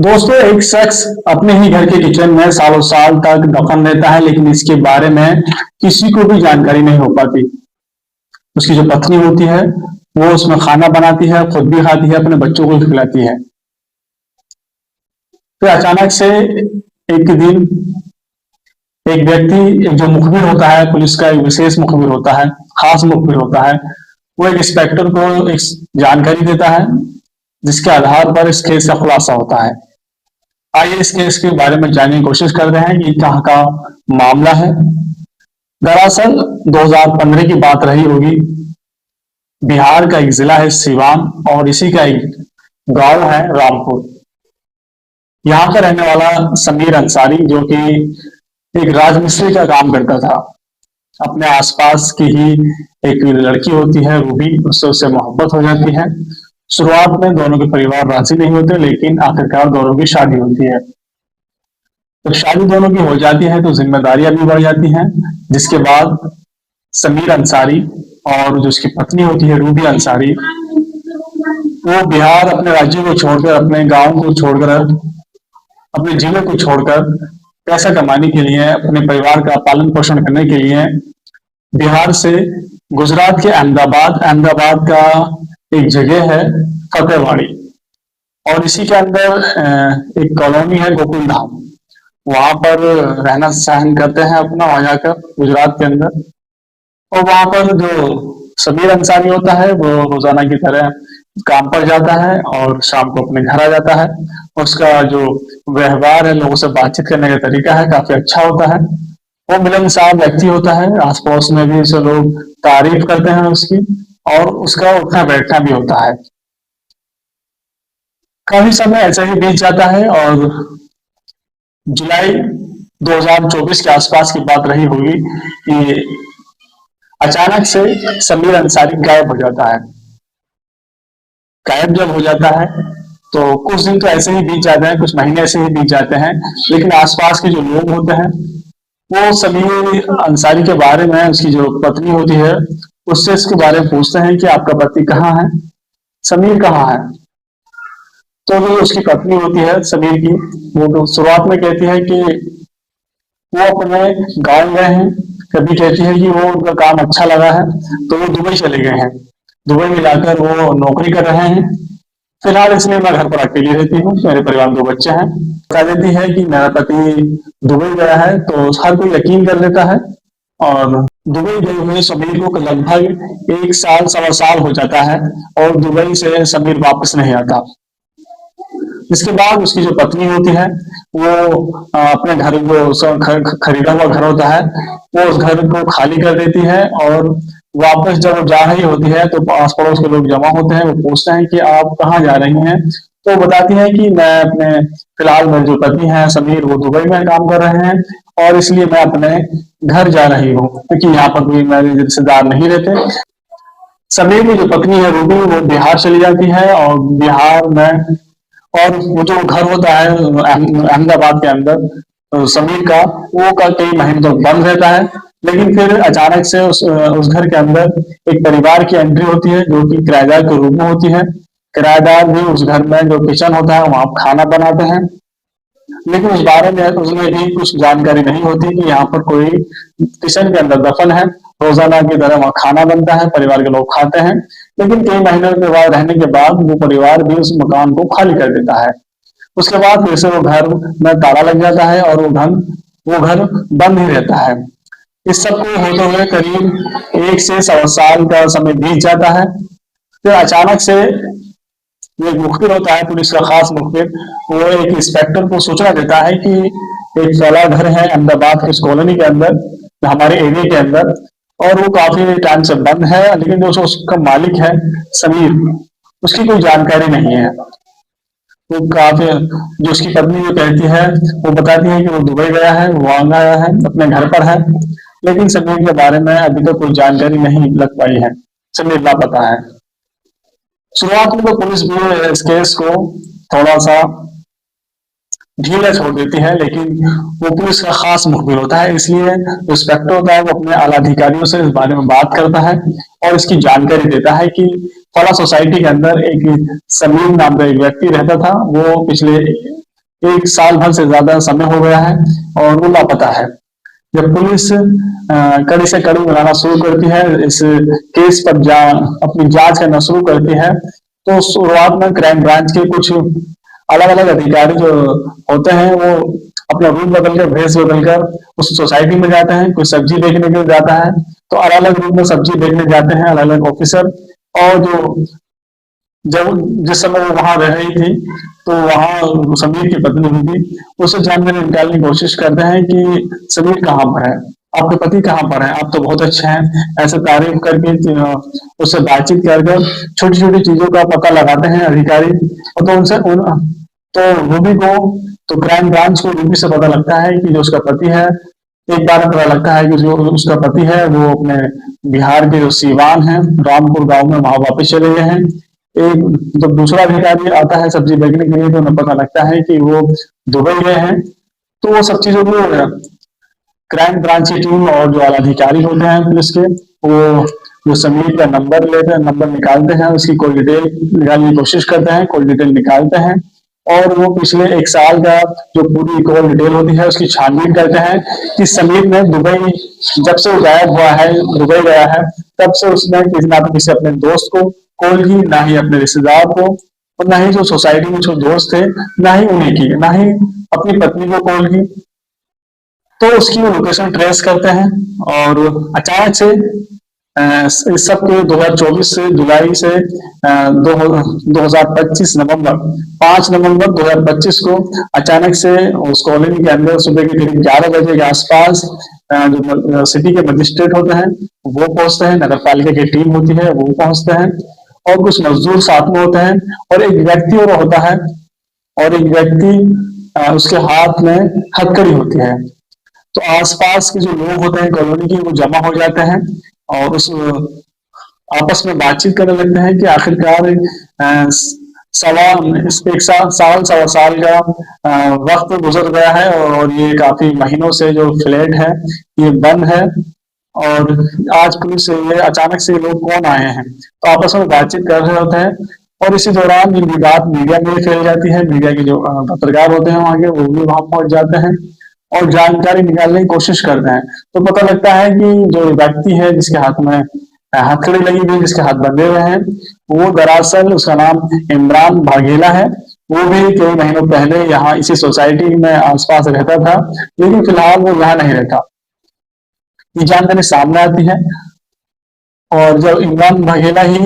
दोस्तों, एक शख्स अपने ही घर के किचन में सालों साल तक दफन रहता है, लेकिन इसके बारे में किसी को भी जानकारी नहीं हो पाती। उसकी जो पत्नी होती है, वो उसमें खाना बनाती है, खुद भी खाती है, अपने बच्चों को भी खिलाती है। फिर अचानक से एक दिन एक व्यक्ति, एक जो मुखबिर होता है, पुलिस का एक विशेष मुखबिर होता है, खास मुखबिर होता है, वो एक इंस्पेक्टर को एक जानकारी देता है, जिसके आधार पर इस केस का खुलासा होता है। आइए इस केस के बारे में जानने की कोशिश करते हैं कि कहाँ का मामला है। दरअसल 2015 की बात रही होगी। बिहार का एक जिला है सीवान, और इसी का एक गांव है रामपुर। यहाँ का रहने वाला समीर अंसारी, जो कि एक राजमिस्त्री का काम करता था, अपने आसपास की ही एक लड़की होती है रूबी, उससे उससे मोहब्बत हो जाती है। शुरुआत में दोनों के परिवार राजी नहीं होते, लेकिन आखिरकार दोनों की शादी होती है। तो शादी दोनों की हो जाती है तो जिम्मेदारियां भी बढ़ जाती हैं, जिसके बाद समीर अंसारी और जो उसकी पत्नी होती है रूबी अंसारी, वो बिहार, अपने राज्य को छोड़कर, अपने गांव को छोड़कर, अपने जिले को छोड़कर पैसा कमाने के लिए, अपने परिवार का पालन पोषण करने के लिए बिहार से गुजरात के अहमदाबाद, अहमदाबाद का एक जगह है फतेहवाड़ी, और इसी के अंदर एक कॉलोनी है गोकुल धाम, वहां पर रहना सहन करते हैं अपना, वहां जाकर गुजरात के अंदर। और वहां पर जो समीर अंसारी होता है, वो रोजाना की तरह काम पर जाता है और शाम को अपने घर आ जाता है। उसका जो व्यवहार है, लोगों से बातचीत करने का तरीका है, काफी अच्छा होता है। वो मिलनसार व्यक्ति होता है, आस पड़ोस में भी उसे लोग तारीफ करते हैं उसकी, और उसका उठना बैठना भी होता है। काफी समय ऐसा ही बीत जाता है, और जुलाई 2024 के आसपास की बात रही होगी कि अचानक से समीर अंसारी गायब हो जाता है। गायब जब हो जाता है तो कुछ दिन तो ऐसे ही बीत जाते हैं, कुछ महीने ऐसे ही बीत जाते हैं, लेकिन आसपास के जो लोग होते हैं वो समीर अंसारी के बारे में, उसकी जो पत्नी होती है उससे इसके बारे में पूछते हैं कि आपका पति कहाँ है, समीर कहाँ है। तो जो उसकी पत्नी होती है समीर की, वो तो शुरुआत में कहती है कि वो अपने गांव गए हैं, कभी कहती है कि वो उनका काम अच्छा लगा है तो वो दुबई चले गए हैं, दुबई में जाकर वो नौकरी कर रहे हैं। फिलहाल इसलिए मैं घर पर अकेली रहती हूँ, मेरे परिवार में 2 बच्चे हैं। बता देती है कि मेरा पति दुबई गया है, तो हर कोई यकीन कर लेता है। और दुबई गए हुए समीर को लगभग 1 साल, सवा साल हो जाता है, और दुबई से समीर वापस नहीं आता। इसके बाद उसकी जो पत्नी होती है, वो अपने घर को, खरीदा हुआ घर होता है, वो उस घर को खाली कर देती है, और वापस जब वो जा रही होती है तो आस पड़ोस के लोग जमा होते हैं, वो पूछते हैं कि आप कहाँ जा रही हैं। तो बताती है कि मैं अपने, फिलहाल मेरे जो पति हैं समीर, वो दुबई में काम कर रहे हैं, और इसलिए मैं अपने घर जा रही हूँ, क्योंकि यहाँ पर कोई मेरे रिश्तेदार नहीं रहते। समीर की जो पत्नी है रूबी, वो बिहार चली जाती है, और बिहार में, और वो जो घर होता है अहमदाबाद के अंदर समीर का, वो का कई महीने तक बंद रहता है। लेकिन फिर अचानक से उस घर के अंदर एक परिवार की एंट्री होती है, जो कि किराएदार के रूप में होती है। किराएदार भी उस घर में जो किचन होता है वहां खाना बनाते हैं, लेकिन उस बारे में उसमें भी कुछ जानकारी नहीं होती कि यहाँ पर कोई किचन के अंदर दफन है। रोजाना की तरह वहां खाना बनता है, परिवार के लोग खाते हैं, लेकिन कई महीनों के बाद रहने के बाद वो परिवार भी उस मकान को खाली कर देता है। उसके बाद फिर से वो घर में ताला लग जाता है, और वो घर बंद ही रहता है। इस सब को होते हुए करीब 1 से 1.25 साल का समय बीत जाता है। फिर अचानक से एक मुखबिर होता है, पुलिस का खास मुखबिर, वो एक इंस्पेक्टर को सूचना देता है कि एक फैला घर है अहमदाबाद की कॉलोनी के अंदर, हमारे एरिया के अंदर, और वो काफी टाइम से बंद है, लेकिन जो उसका मालिक है समीर, उसकी कोई जानकारी नहीं है। वो काफी, जो उसकी पत्नी जो कहती है, वो बताती है कि वो दुबई गया है, वो वहां गया है, अपने घर पर है, लेकिन समीर के बारे में अभी तक कोई जानकारी नहीं लग पाई है, समीर लापता है। शुरुआत में तो पुलिस भी इस केस को थोड़ा सा ढीला छोड़ देती है, लेकिन वो पुलिस का खास मुखबिर होता है, इसलिए इंस्पेक्टर होता है वो अपने आला अधिकारियों से इस बारे में बात करता है और इसकी जानकारी देता है कि फला सोसाइटी के अंदर एक समीर नाम का एक व्यक्ति रहता था, वो पिछले 1 साल भर से ज्यादा समय हो गया है और वो लापता है। जब पुलिस कड़ी से कड़ी बनाना शुरू करती है, इस केस पर अपनी जांच करना शुरू करती है, तो शुरुआत में क्राइम ब्रांच के कुछ अलग अलग अधिकारी जो होते हैं वो अपना रूप बदल कर, भेष बदल कर उस सोसाइटी में जाते हैं। कोई सब्जी बेचने के लिए जाता है तो अलग अलग रूप में सब्जी बेचने जाते हैं अलग अलग ऑफिसर। और जो जब जिस समय वो वहां रह रही थी तो वहां समीर की पत्नी भी थी, उसे जानकारी निकालने की कोशिश करते हैं कि समीर कहाँ पर है, आपके पति कहाँ पर है, आप तो बहुत अच्छे हैं, ऐसे तारीफ करके उससे बातचीत कर छोटी छोटी चीजों का पता लगाते हैं अधिकारी। और तो उनसे तो रूबी को, तो क्राइम ब्रांच को रूबी से पता लगता है कि जो उसका पति है, एक बार पता लगता है कि जो उसका पति है वो अपने बिहार के जो सीवान है, रामपुर गांव में, वहां वापस चले गए हैं। एक जब दूसरा अधिकारी आता है सब्जी बेचने के लिए तो उन्हें पता लगता है कि वो दुबई गए हैं। तो वो सब चीजों को क्राइम ब्रांच की टीम और जो अधिकारी होते हैं पुलिस के, वो जो समीर का नंबर लेते हैं, नंबर निकालते हैं, उसकी कोई डिटेल निकालने की कोशिश करते हैं, कोई डिटेल निकालते हैं और वो पिछले 1 साल का जो पूरी कॉल डिटेल होती है उसकी छानबीन करते हैं कि समीर ने दुबई, जब से वो गायब हुआ है, दुबई गया है, तब से उसने ना तो किसी अपने दोस्त को कॉल की, ना ही अपने रिश्तेदार को, और ना ही जो सोसाइटी में जो दोस्त थे ना ही उन्हें की, ना ही अपनी पत्नी को कॉल की। तो उसकी वो लोकेशन ट्रेस करते हैं और अचानक से इस सब के 2024 से जुलाई से 2025 नवंबर 5 नवंबर 2025 को अचानक से उस कॉलोनी के अंदर सुबह के करीब 11 बजे के आसपास जो सिटी के मजिस्ट्रेट होते हैं वो पहुंचते हैं, नगर पालिका की टीम होती है वो पहुंचते हैं और कुछ मजदूर साथ में होते हैं और एक व्यक्ति और होता है, और एक व्यक्ति उसके हाथ में हथकड़ी होती है। तो आसपास के जो लोग होते हैं कॉलोनी के वो जमा हो जाते हैं और उस आपस में बातचीत करने लगते हैं कि आखिरकार एक साल सवा साल का वक्त गुजर गया है और ये काफी महीनों से जो फ्लैट है ये बंद है और आज पुलिस से ये अचानक से लोग कौन आए हैं, तो आपस में बातचीत कर रहे होते हैं। और इसी दौरान ये बात मीडिया में भी फैल जाती है, मीडिया के जो पत्रकार होते हैं वहां के वो भी वहां पहुंच जाते हैं और जानकारी निकालने की कोशिश करते हैं। तो पता लगता है कि जो व्यक्ति है जिसके हाथ में हथकड़ी लगी हुई, जिसके हाथ बंधे हुए हैं, वो दरअसल उसका नाम इमरान वाघेला है। वो भी कई महीनों पहले यहाँ इसी सोसाइटी में आसपास रहता था, लेकिन फिलहाल वो यहाँ नहीं रहता। ये जानकारी सामने आती है और जब इमरान वाघेला ही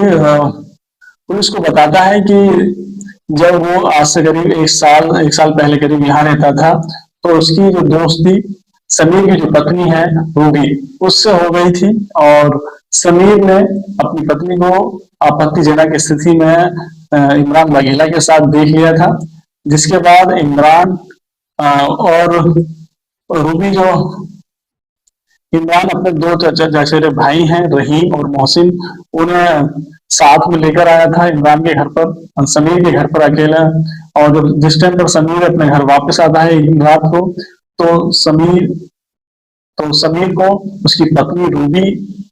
पुलिस को बताता है कि जब वो आज से करीब 1 साल पहले करीब यहाँ रहता था तो उसकी जो दोस्त थी समीर की जो पत्नी है रूबी, उससे हो गई थी और समीर ने अपनी पत्नी को आपत्तिजनक स्थिति में इमरान वाघेला के साथ देख लिया था, जिसके बाद इमरान और रूबी जो इमरान अपने 2 चचेरे भाई हैं रहीम और मोहसिन, उन्हें साथ में लेकर आया था इमरान के घर पर, समीर के घर पर अकेला। और जिस टाइम पर समीर अपने घर वापस आता है एक रात को, तो समीर को उसकी पत्नी रूबी,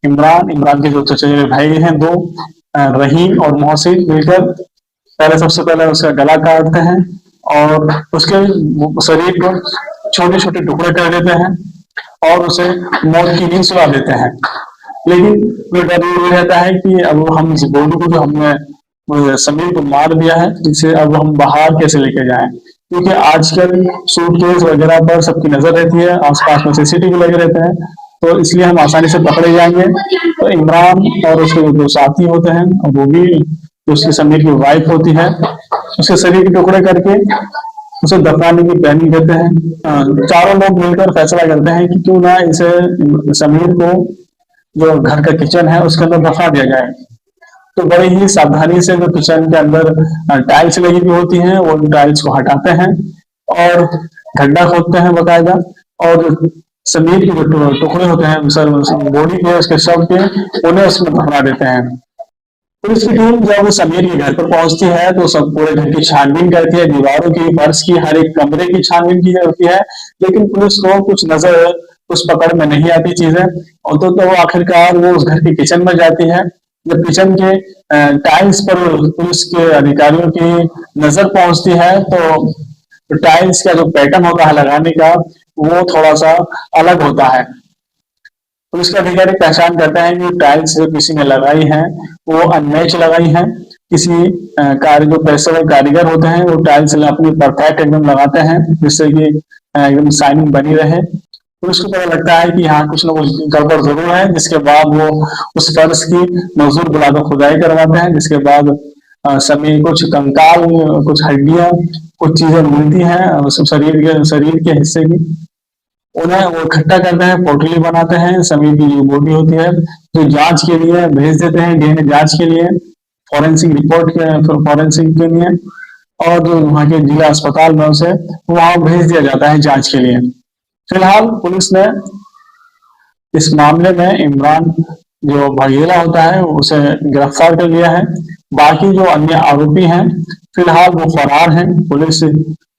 इमरान के जो चचेरे भाई हैं 2 रहीम और मोहसिन मिलकर सबसे पहले उसका गला काटते हैं और उसके शरीर को छोटे छोटे टुकड़े कर देते हैं और उसे मौत की नींद सुला देते हैं। लेकिन डर ये रहता है कि अब हम इस बॉडी को जो हमने समीर को मार दिया है, जिसे अब हम बाहर कैसे लेके जाएं, क्योंकि आजकल सूटकेस वगैरह पर सबकी नजर रहती है, आसपास में सीसीटीवी लगे रहते हैं, तो इसलिए हम आसानी से पकड़े जाएंगे। तो इमरान और उसके जो साथी होते हैं और वो भी उसकी समीर की वाइफ होती है, उसके शरीर के टुकड़े करके उसे दफनाने की प्लानिंग करते हैं। चारों लोग मिलकर फैसला करते हैं कि क्यों ना इसे समीर को जो घर का किचन है उसके अंदर दफना दिया जाए। तो बड़ी ही सावधानी से जो किचन के अंदर टाइल्स लगी हुई होती हैं वो टाइल्स को हटाते हैं और गड्ढा खोदते हैं बकायदा, और समीर के जो टुकड़े होते हैं सर बॉडी के उसके शव के, उन्हें उसमें दफना देते हैं। पुलिस की टीम जब समीर के घर पर पहुंचती है तो सब पूरे घर की छानबीन करती है, दीवारों की, फर्श की, हर एक कमरे की छानबीन की जाती है, लेकिन पुलिस को कुछ पकड़ में नहीं आती चीजें। और तो आखिरकार वो उस घर के किचन में जाती है। जब किचन के टाइल्स पर पुलिस के अधिकारियों की नजर पहुंचती है तो तो टाइल्स का जो पैटर्न होता है लगाने का वो थोड़ा सा अलग होता है। पुलिस के अधिकारी पहचान करते हैं कि टाइल्स जो किसी ने लगाई है वो अनमैच लगाई है। किसी कार्य जो पेशेवर कारीगर होते हैं वो टाइल्स अपनी परफेक्ट एकदम लगाते हैं जिससे कि एकदम शाइनिंग बनी रहे। पुलिस को पता लगता है कि यहाँ कुछ ना कुछ गड़बड़ जरूर है, जिसके बाद वो उस फर्श की मजदूर बुलाकर खुदाई करवाते हैं, जिसके बाद सभी कुछ कंकाल, कुछ हड्डियां, कुछ चीजें मिलती हैं शरीर के हिस्से की, उन्हें वो इकट्ठा करते हैं, पोटली बनाते हैं, सभी की जो बॉडी होती है जो जांच के लिए भेज देते हैं, डीएनए जांच के लिए, फॉरेंसिक रिपोर्ट के फॉरेंसिक के लिए, और जो वहाँ के जिला अस्पताल में उसे वहां भेज दिया जाता है जांच के लिए। फिलहाल पुलिस ने इस मामले में इमरान जो भगेला होता है उसे गिरफ्तार कर लिया है। बाकी जो अन्य आरोपी हैं फिलहाल वो फरार हैं।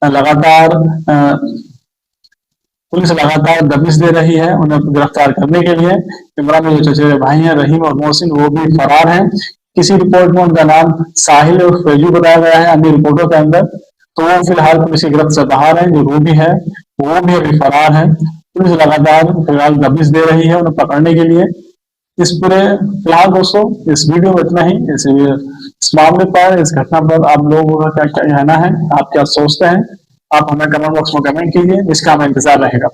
लगातार पुलिस लगातार दबिश दे रही है उन्हें गिरफ्तार करने के लिए। इमरान के जो चचेरे भाई हैं रहीम और मोहसिन वो भी फरार हैं। किसी रिपोर्ट में उनका नाम साहिल और फैजू बताया गया है, अन्य रिपोर्टों के अंदर तो वो फिलहाल पुलिस की गिरफ्त से बाहर है। जो रूबी है वो भी अभी फरार है। पुलिस लगातार फिलहाल दबिश दे रही है उन्हें पकड़ने के लिए। इस पूरे फिलहाल दोस्तों इस वीडियो में इतना ही। इस मामले पर, इस घटना पर आप लोगों का क्या क्या कहना है, आप क्या सोचते हैं, आप हमें कमेंट बॉक्स में कमेंट कीजिए, इसका हमें इंतजार रहेगा।